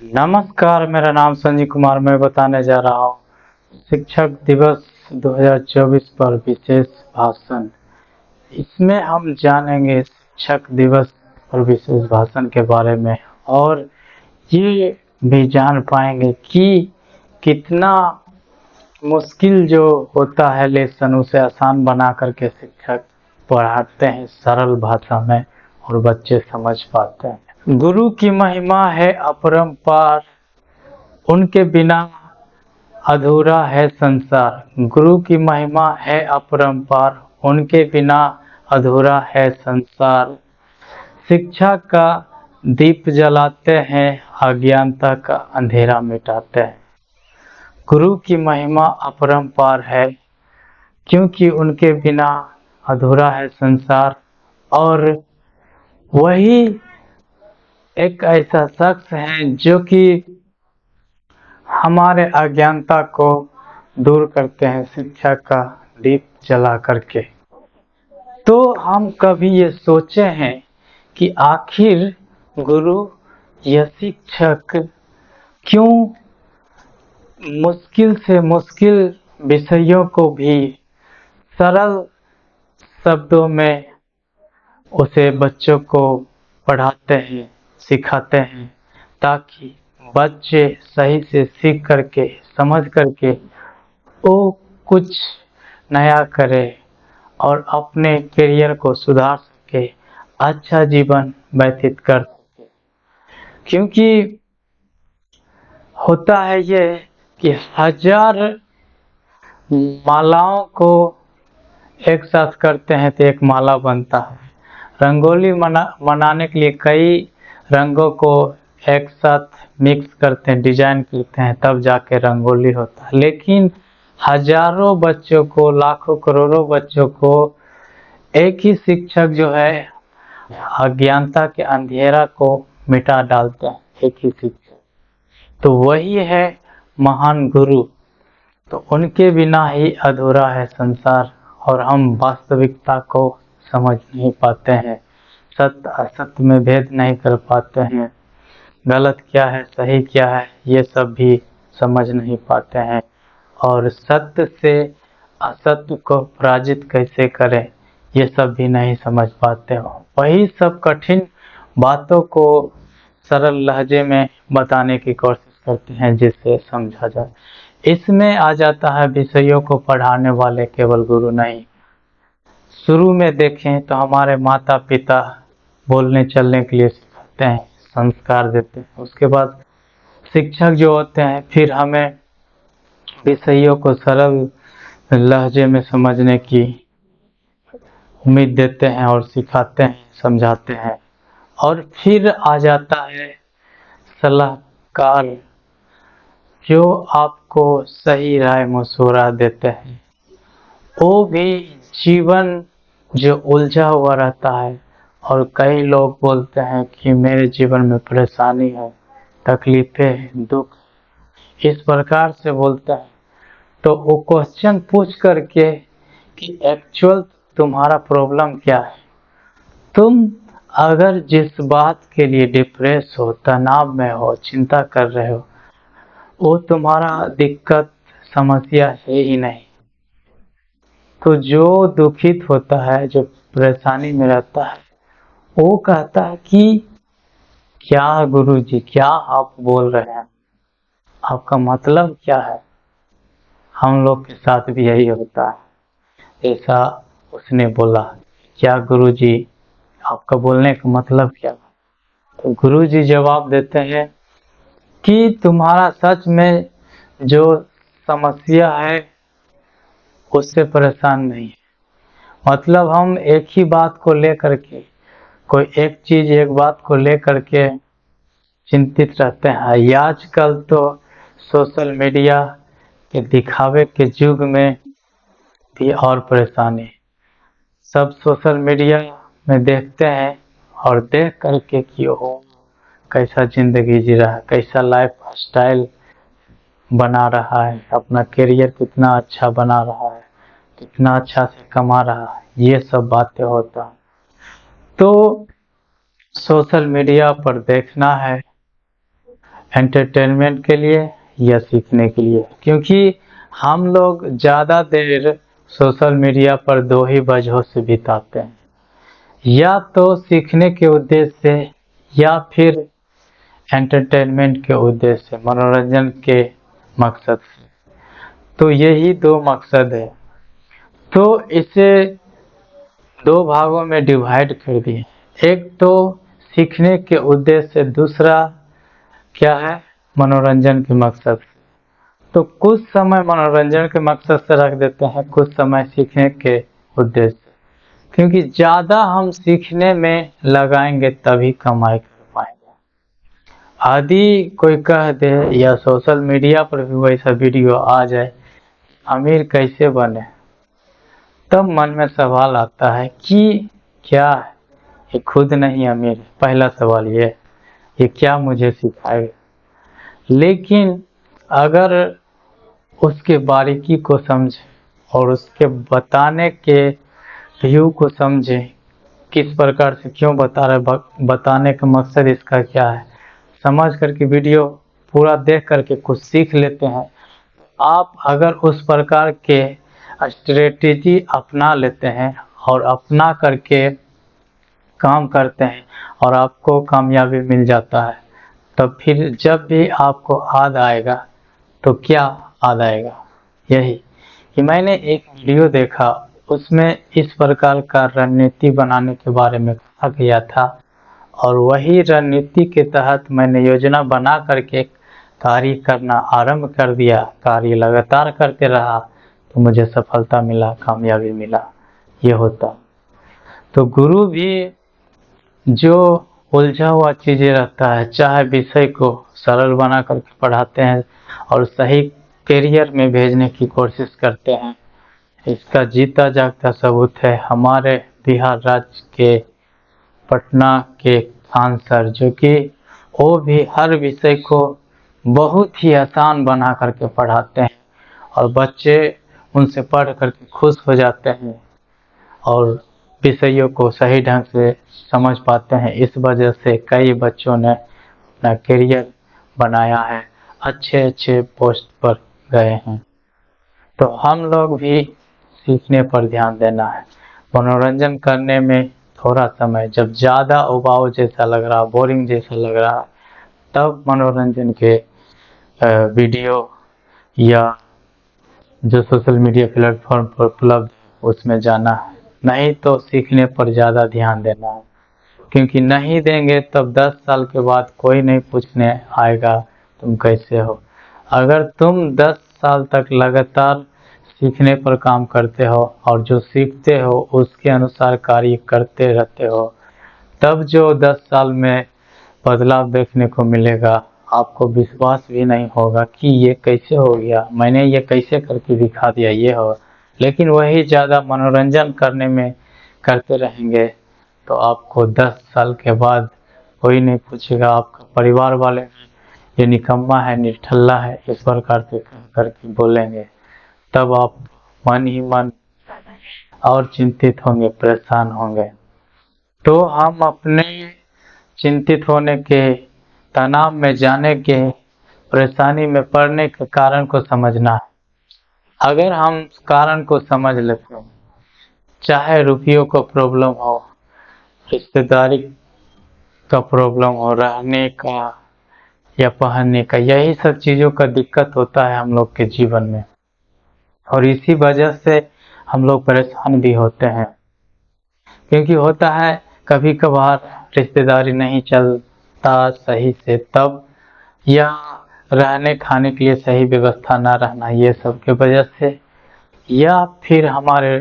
नमस्कार, मेरा नाम संजीव कुमार। मैं बताने जा रहा हूँ शिक्षक दिवस 2024 पर विशेष भाषण। इसमें हम जानेंगे शिक्षक दिवस और विशेष भाषण के बारे में, और ये भी जान पाएंगे कि कितना मुश्किल जो होता है लेसन, उसे आसान बना करके शिक्षक पढ़ाते हैं सरल भाषा में और बच्चे समझ पाते हैं। गुरु की महिमा है अपरंपार, उनके बिना अधूरा है संसार। गुरु की महिमा है अपरंपार, उनके बिना अधूरा है संसार। शिक्षा का दीप जलाते हैं, अज्ञानता का अंधेरा मिटाते हैं। गुरु की महिमा अपरंपार है, क्योंकि उनके बिना अधूरा है संसार। और वही एक ऐसा शख्स है जो कि हमारे अज्ञानता को दूर करते हैं शिक्षा का दीप जला करके। तो हम कभी ये सोचे हैं कि आखिर गुरु या शिक्षक क्यों मुश्किल से मुश्किल विषयों को भी सरल शब्दों में उसे बच्चों को पढ़ाते हैं, सिखाते हैं, ताकि बच्चे सही से सीख करके, समझ करके वो कुछ नया करे और अपने करियर को सुधार सके, अच्छा जीवन व्यतीत कर सके। क्योंकि होता है ये कि हजार मालाओं को एक साथ करते हैं तो एक माला बनता है। रंगोली बनाने के लिए कई रंगों को एक साथ मिक्स करते हैं, डिजाइन करते हैं, तब जाके रंगोली होता है। लेकिन हजारों बच्चों को, लाखों करोड़ों बच्चों को एक ही शिक्षक जो है अज्ञानता के अंधेरा को मिटा डालते हैं, एक ही शिक्षक। तो वही है महान गुरु। तो उनके बिना ही अधूरा है संसार, और हम वास्तविकता को समझ नहीं पाते हैं, सत्य असत्य में भेद नहीं कर पाते हैं, गलत क्या है सही क्या है ये सब भी समझ नहीं पाते हैं, और सत्य से असत्य को पराजित कैसे करें ये सब भी नहीं समझ पाते हो। वही सब कठिन बातों को सरल लहजे में बताने की कोशिश करते हैं जिससे समझा जाए। इसमें आ जाता है विषयों को पढ़ाने वाले केवल गुरु नहीं। शुरू में देखें तो हमारे माता पिता बोलने चलने के लिए सिखाते हैं, संस्कार देते हैं। उसके बाद शिक्षक जो होते हैं फिर हमें विषयों को सरल लहजे में समझने की उम्मीद देते हैं और सिखाते हैं, समझाते हैं। और फिर आ जाता है सलाहकार, जो आपको सही राय मशवरा देते हैं। वो भी जीवन जो उलझा हुआ रहता है, और कई लोग बोलते हैं कि मेरे जीवन में परेशानी है, तकलीफें, दुख, इस प्रकार से बोलता है। तो वो क्वेश्चन पूछ करके कि एक्चुअल तुम्हारा प्रॉब्लम क्या है। तुम अगर जिस बात के लिए डिप्रेस हो, तनाव में हो, चिंता कर रहे हो, वो तुम्हारा दिक्कत समस्या है ही नहीं। तो जो दुखित होता है, जो परेशानी में रहता है, वो कहता है कि क्या गुरुजी, क्या आप बोल रहे हैं, आपका मतलब क्या है। हम लोग के साथ भी यही होता है। ऐसा उसने बोला, क्या गुरुजी आपका बोलने का मतलब क्या। तो गुरुजी जवाब देते हैं कि तुम्हारा सच में जो समस्या है उससे परेशान नहीं है। मतलब हम एक ही बात को लेकर के, कोई एक चीज, एक बात को लेकर के चिंतित रहते हैं। आजकल तो सोशल मीडिया के दिखावे के युग में भी और परेशानी। सब सोशल मीडिया में देखते हैं और देख करके कि हो कैसा जिंदगी जी रहा है, कैसा लाइफ स्टाइल बना रहा है, अपना करियर कितना अच्छा बना रहा है, कितना अच्छा से कमा रहा है, ये सब बातें होता है। तो सोशल मीडिया पर देखना है, एंटरटेनमेंट के लिए या सीखने के लिए। क्योंकि हम लोग ज़्यादा देर सोशल मीडिया पर दो ही वजहों से बिताते हैं, या तो सीखने के उद्देश्य से या फिर एंटरटेनमेंट के उद्देश्य से, मनोरंजन के मकसद से। तो यही दो मकसद है, तो इसे दो भागों में डिवाइड कर दिए। एक तो सीखने के उद्देश्य से, दूसरा क्या है, मनोरंजन के मकसद से। तो कुछ समय मनोरंजन के मकसद से रख देते हैं, कुछ समय सीखने के उद्देश्य से, क्योंकि ज़्यादा हम सीखने में लगाएंगे तभी कमाई कर पाएंगे। यदि कोई कह दे या सोशल मीडिया पर भी वैसा वीडियो आ जाए, अमीर कैसे बने, तब मन में सवाल आता है कि क्या है, ये खुद नहीं अमीर है। पहला सवाल ये क्या मुझे सिखाएगा। लेकिन अगर उसके बारीकी को समझे और उसके बताने के व्यू को समझे, किस प्रकार से क्यों बता रहा है, बताने का मकसद इसका क्या है, समझ करके वीडियो पूरा देख करके कुछ सीख लेते हैं। आप अगर उस प्रकार के स्ट्रेटेजी अपना लेते हैं और अपना करके काम करते हैं और आपको कामयाबी मिल जाता है, तब फिर जब भी आपको याद आएगा तो क्या याद आएगा, यही कि मैंने एक वीडियो देखा, उसमें इस प्रकार का रणनीति बनाने के बारे में कहा गया था, और वही रणनीति के तहत मैंने योजना बना करके कार्य करना आरंभ कर दिया। कार्य लगातार करते रहा तो मुझे सफलता मिला, कामयाबी मिला। ये होता। तो गुरु भी जो उलझा हुआ चीज़ें रहता है, चाहे विषय को सरल बना करके पढ़ाते हैं और सही करियर में भेजने की कोशिश करते हैं। इसका जीता जागता सबूत है हमारे बिहार राज्य के पटना के खान सर, जो कि वो भी हर विषय को बहुत ही आसान बना करके पढ़ाते हैं और बच्चे उनसे पढ़ करके खुश हो जाते हैं और विषयों को सही ढंग से समझ पाते हैं। इस वजह से कई बच्चों ने अपना करियर बनाया है, अच्छे अच्छे पोस्ट पर गए हैं। तो हम लोग भी सीखने पर ध्यान देना है। मनोरंजन करने में थोड़ा समय, जब ज़्यादा उबाऊ जैसा लग रहा, बोरिंग जैसा लग रहा, तब मनोरंजन के वीडियो या जो सोशल मीडिया प्लेटफॉर्म पर उपलब्ध उसमें जाना है, नहीं तो सीखने पर ज़्यादा ध्यान देना है। क्योंकि नहीं देंगे तब 10 साल के बाद कोई नहीं पूछने आएगा तुम कैसे हो। अगर तुम 10 साल तक लगातार सीखने पर काम करते हो और जो सीखते हो उसके अनुसार कार्य करते रहते हो, तब जो 10 साल में बदलाव देखने को मिलेगा, आपको विश्वास भी नहीं होगा कि ये कैसे हो गया, मैंने ये कैसे करके दिखा दिया, ये हो। लेकिन वही ज़्यादा मनोरंजन करने में करते रहेंगे तो आपको 10 साल के बाद कोई नहीं पूछेगा, आपका परिवार वाले ये निकम्मा है, निठल्ला है, इस प्रकार से करके बोलेंगे। तब आप मन ही मन और चिंतित होंगे, परेशान होंगे। तो हम अपने चिंतित होने के, तनाव में जाने के, परेशानी में पड़ने के कारण को समझना है। अगर हम कारण को समझ लेते हैं, चाहे रुपयों को प्रॉब्लम हो, रिश्तेदारी का प्रॉब्लम हो, रहने का या पहनने का, यही सब चीज़ों का दिक्कत होता है हम लोग के जीवन में, और इसी वजह से हम लोग परेशान भी होते हैं। क्योंकि होता है कभी कभार रिश्तेदारी नहीं चलता सही से, तब या रहने खाने के लिए सही व्यवस्था ना रहना, ये सब के वजह से, या फिर हमारे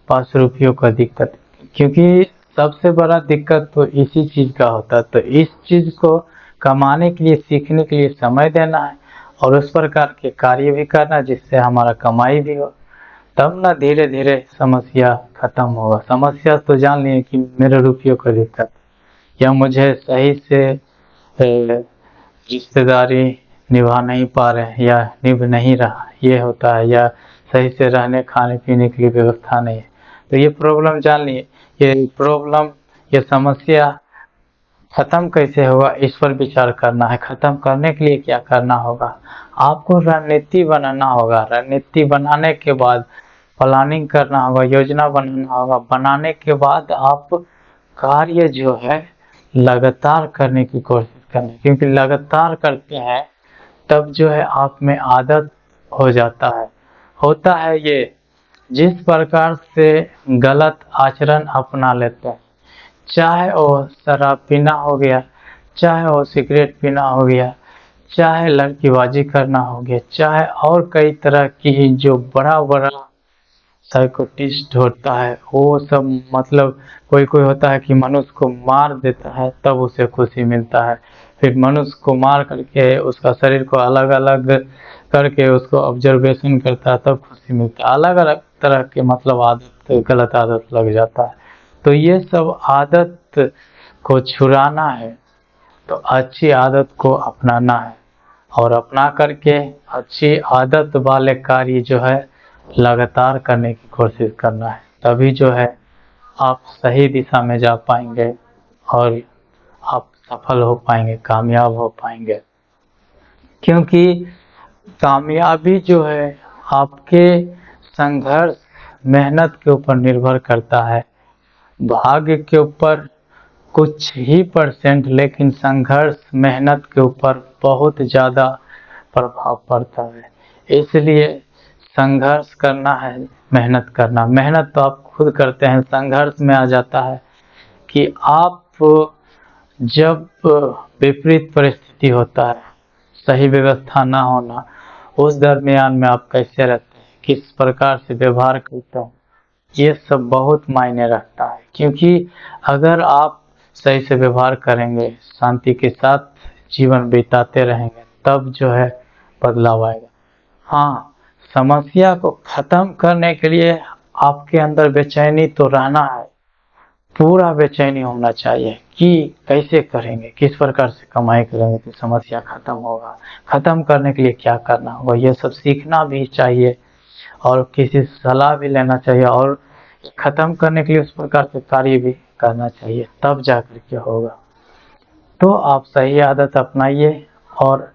पास रुपयों का दिक्कत। क्योंकि सबसे बड़ा दिक्कत तो इसी चीज़ का होता है। तो इस चीज़ को कमाने के लिए, सीखने के लिए समय देना है और उस प्रकार के कार्य भी करना जिससे हमारा कमाई भी हो, तब ना धीरे धीरे समस्या खत्म होगा। समस्या तो जान लिए कि मेरे रुपयों का दिक्कत, या मुझे सही से रिश्तेदारी निभा नहीं पा रहे हैं या निभ नहीं रहा, ये होता है, या सही से रहने खाने पीने के लिए व्यवस्था नहीं है। तो ये प्रॉब्लम जान लिए, ये प्रॉब्लम, ये समस्या खत्म कैसे होगा इस पर विचार करना है। खत्म करने के लिए क्या करना होगा, आपको रणनीति बनाना होगा। रणनीति बनाने के बाद प्लानिंग करना होगा, योजना बनाना होगा। बनाने के बाद आप कार्य जो है लगातार करने की कोशिश करना, क्योंकि लगातार करते हैं तब जो है आप में आदत हो जाता है। होता है ये, जिस प्रकार से गलत आचरण अपना लेते हैं, चाहे वो शराब पीना हो गया, चाहे वो सिगरेट पीना हो गया, चाहे लड़कीबाजी करना हो गया, चाहे और कई तरह की जो बड़ा बड़ा साइकोटिस्ट होता है वो सब, मतलब कोई कोई होता है कि मनुष्य को मार देता है तब उसे खुशी मिलता है। फिर मनुष्य को मार करके उसका शरीर को अलग अलग करके उसको ऑब्जर्वेशन करता है तब खुशी मिलता है। अलग अलग तरह के मतलब आदत, गलत आदत लग जाता है। तो ये सब आदत को छुड़ाना है तो अच्छी आदत को अपनाना है, और अपना करके अच्छी आदत वाले कार्य जो है लगातार करने की कोशिश करना है। तभी जो है आप सही दिशा में जा पाएंगे और आप सफल हो पाएंगे, कामयाब हो पाएंगे। क्योंकि कामयाबी जो है आपके संघर्ष, मेहनत के ऊपर निर्भर करता है। भाग्य के ऊपर कुछ ही परसेंट, लेकिन संघर्ष, मेहनत के ऊपर बहुत ज़्यादा प्रभाव पड़ता है। इसलिए संघर्ष करना है, मेहनत करना। मेहनत तो आप खुद करते हैं, संघर्ष में आ जाता है कि आप जब विपरीत परिस्थिति होता है, सही व्यवस्था ना होना, उस दरमियान में आप कैसे रहते हैं, किस प्रकार से व्यवहार करते हैं, ये सब बहुत मायने रखता है। क्योंकि अगर आप सही से व्यवहार करेंगे, शांति के साथ जीवन बिताते रहेंगे, तब जो है बदलाव आएगा। हाँ, समस्या को खत्म करने के लिए आपके अंदर बेचैनी तो रहना है, पूरा बेचैनी होना चाहिए कि कैसे करेंगे, किस प्रकार से कमाई करेंगे तो समस्या खत्म होगा। खत्म करने के लिए क्या करना होगा, ये सब सीखना भी चाहिए और किसी से सलाह भी लेना चाहिए, और खत्म करने के लिए उस प्रकार से कार्य भी करना चाहिए, तब जा कर के होगा। तो आप सही आदत अपनाइए और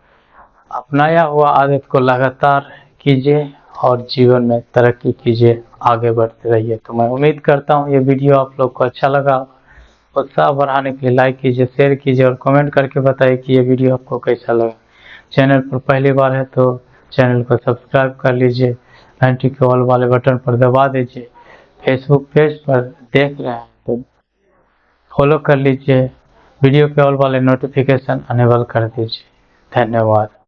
अपनाया हुआ आदत को लगातार कीजिए और जीवन में तरक्की कीजिए, आगे बढ़ते रहिए। तो मैं उम्मीद करता हूँ ये वीडियो आप लोग को अच्छा लगा। उत्साह बढ़ाने के लिए लाइक कीजिए, शेयर कीजिए और कमेंट करके बताइए कि ये वीडियो आपको कैसा लगा। चैनल पर पहली बार है तो चैनल को सब्सक्राइब कर लीजिए, घंटी के ऑल वाले बटन पर दबा दीजिए। फेसबुक पेज पर देख रहे हैं तो फॉलो कर लीजिए, वीडियो के ऑल वाले नोटिफिकेशन अनेबल कर दीजिए। धन्यवाद।